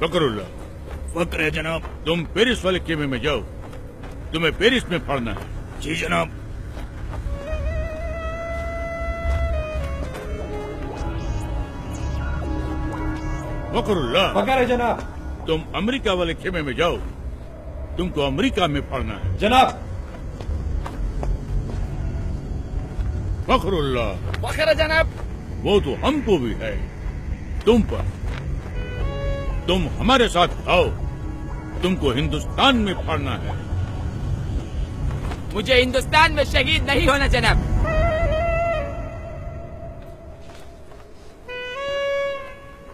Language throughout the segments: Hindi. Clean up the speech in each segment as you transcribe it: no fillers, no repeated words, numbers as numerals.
फकरुल्लाह। फक्र है जनाब। तुम पेरिस वाले खेमे में जाओ, तुम्हें पेरिस में पढ़ना है। जी जनाब। फकरुल्लाह। फक्र है जनाब। तुम अमेरिका वाले खेमे में जाओ, तुमको अमेरिका में पढ़ना है। जनाब। फखरुल्लाह। फखर है जनाब। वो तो हमको भी है तुम पर। तुम हमारे साथ आओ, तुमको हिंदुस्तान में पढ़ना है। मुझे हिंदुस्तान में शहीद नहीं होना जनाब।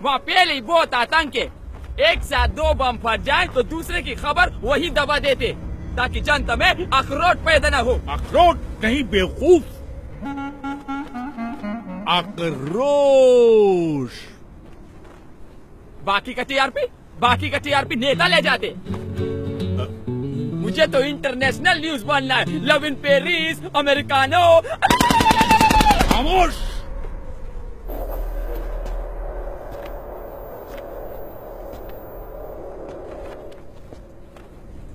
वहाँ पहले ही बहुत आतंक है। एक साथ 2 बम फट जाए तो दूसरे की खबर वही दबा देते, ताकि जनता में अखरोट पैदा न हो। अखरोट नहीं बेवकूफ, आक्रोश। बाकी का टीआरपी नेता ले जाते। मुझे तो इंटरनेशनल न्यूज बनना है। Love in Paris, americano. खामोश।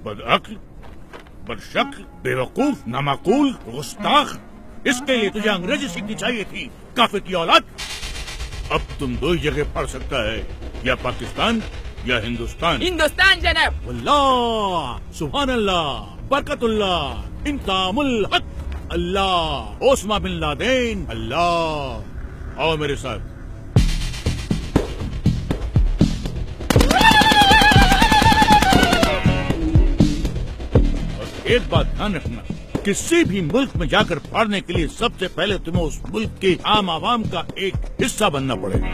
बदअक्ल, बदशक्ल, बेवकूफ, नामाकूल, गुस्ताख। इसके लिए तुझे अंग्रेजी सीखनी चाहिए थी, काफिर की औलाद। अब तुम 2 ही जगह पढ़ सकता है, या पाकिस्तान या हिंदुस्तान। हिंदुस्तान जनाब। अल्लाह, सुभान अल्लाह, बरकतुल्लाह, इंतामुल हक, अल्लाह, ओस्मा बिन लादेन, अल्लाह। आओ मेरे साथ। और एक बात ध्यान रखना, किसी भी मुल्क में जाकर पढ़ने के लिए सबसे पहले तुम्हें उस मुल्क के आम आवाम का एक हिस्सा बनना पड़ेगा,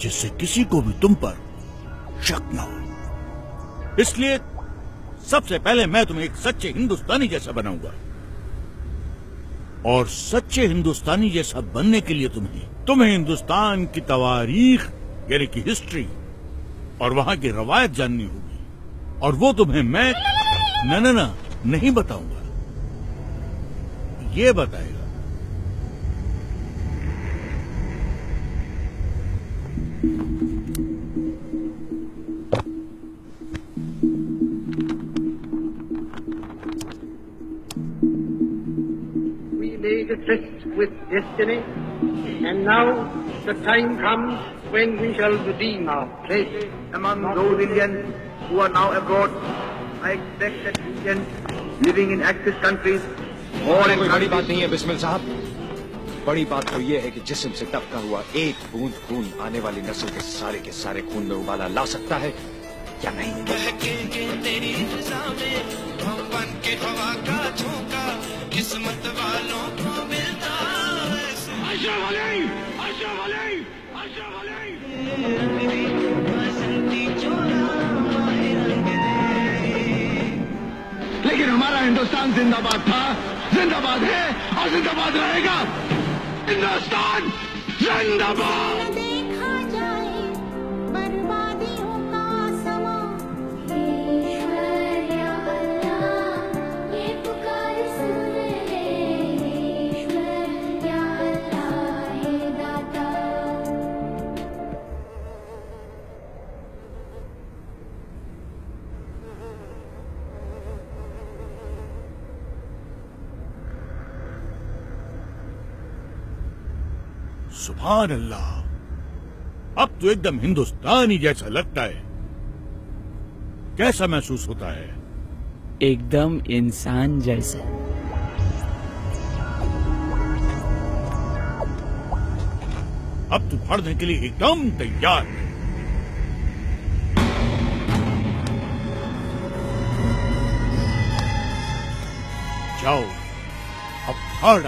जिससे किसी को भी तुम पर शक न हो। इसलिए सबसे पहले मैं तुम्हें एक सच्चे हिंदुस्तानी जैसा बनाऊंगा, और सच्चे हिंदुस्तानी जैसा बनने के लिए तुम्हें हिंदुस्तान की तवारीख यानी कि हिस्ट्री और वहां की रवायत जाननी होगी, और वो तुम्हें मैं ना नहीं बताऊंगा, ये बताएगा। We made a tryst with destiny, and now the time comes when we shall redeem our place. Among those Indians who are now abroad, I expect that Indians living in Axis countries और कोई बड़ी बात नहीं है बिस्मिल साहब। बड़ी बात तो ये है कि जिस्म से टपका हुआ एक बूंद खून आने वाली नस्ल के सारे खून में उबाला ला सकता है या नहीं। तेरी हवा का झोंका किस्मत वालों को मिलता लेकिन हमारा हिंदुस्तान जिंदाबाद था, जिंदाबाद है और जिंदाबाद रहेगा। हिंदुस्तान जिंदाबाद। देखा जाए बर्बादियों का समा, ईश्वर या अल्लाह ये पुकार सुन ले, ईश्वर या अल्लाह हे दाता। सुभान अल्लाह, अब तो एकदम हिंदुस्तानी जैसा लगता है। कैसा महसूस होता है? एकदम इंसान जैसा। अब तू पढ़ने के लिए एकदम तैयार है। जाओ, अब फाड़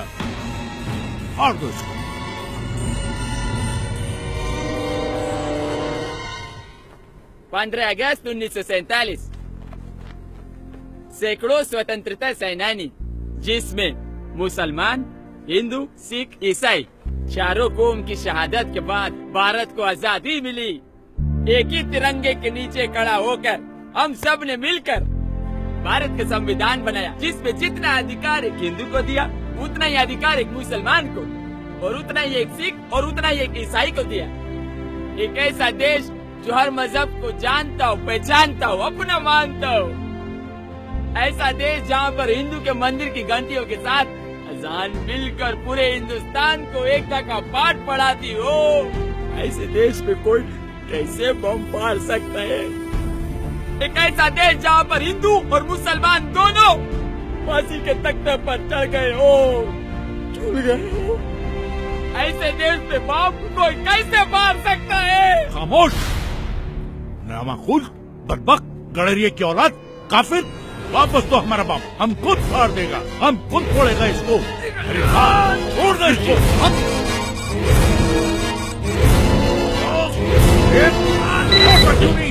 दो इसको। 15 अगस्त 1947 सैकड़ों स्वतंत्रता सेनानी, जिसमें मुसलमान, हिंदू, सिख, ईसाई चारों कौम की शहादत के बाद भारत को आजादी मिली। एक ही तिरंगे के नीचे खड़ा होकर हम सब ने मिलकर भारत का संविधान बनाया, जिसमें जितना अधिकार एक हिंदू को दिया, उतना ही अधिकार एक मुसलमान को, और उतना ही एक सिख और उतना ही एक ईसाई को दिया। एक ऐसा देश जो हर मजहब को जानता हो, पहचानता हो, अपना मानता हो। ऐसा देश जहाँ पर हिंदू के मंदिर की घंटियों के साथ अजान मिलकर पूरे हिंदुस्तान को एकता का पाठ पढ़ाती हो। ऐसे देश में कोई कैसे बम फाड़ सकता है? एक ऐसा देश जहाँ पर हिंदू और मुसलमान दोनों फांसी के तख्ते पर चढ़ गए हो, झूल गए हो। ऐसे देश में बाप कोई कैसे मार सकता है? खामोश, नामाकुल, बदबक, गड़रिये की औलाद, काफिर। वापस तो हमारा बाप हम खुद फाड़ देगा, हम खुद फोड़ेगा इसको। अरे हाँ, छोड़ दो इसको। छोड़ सकती नहीं।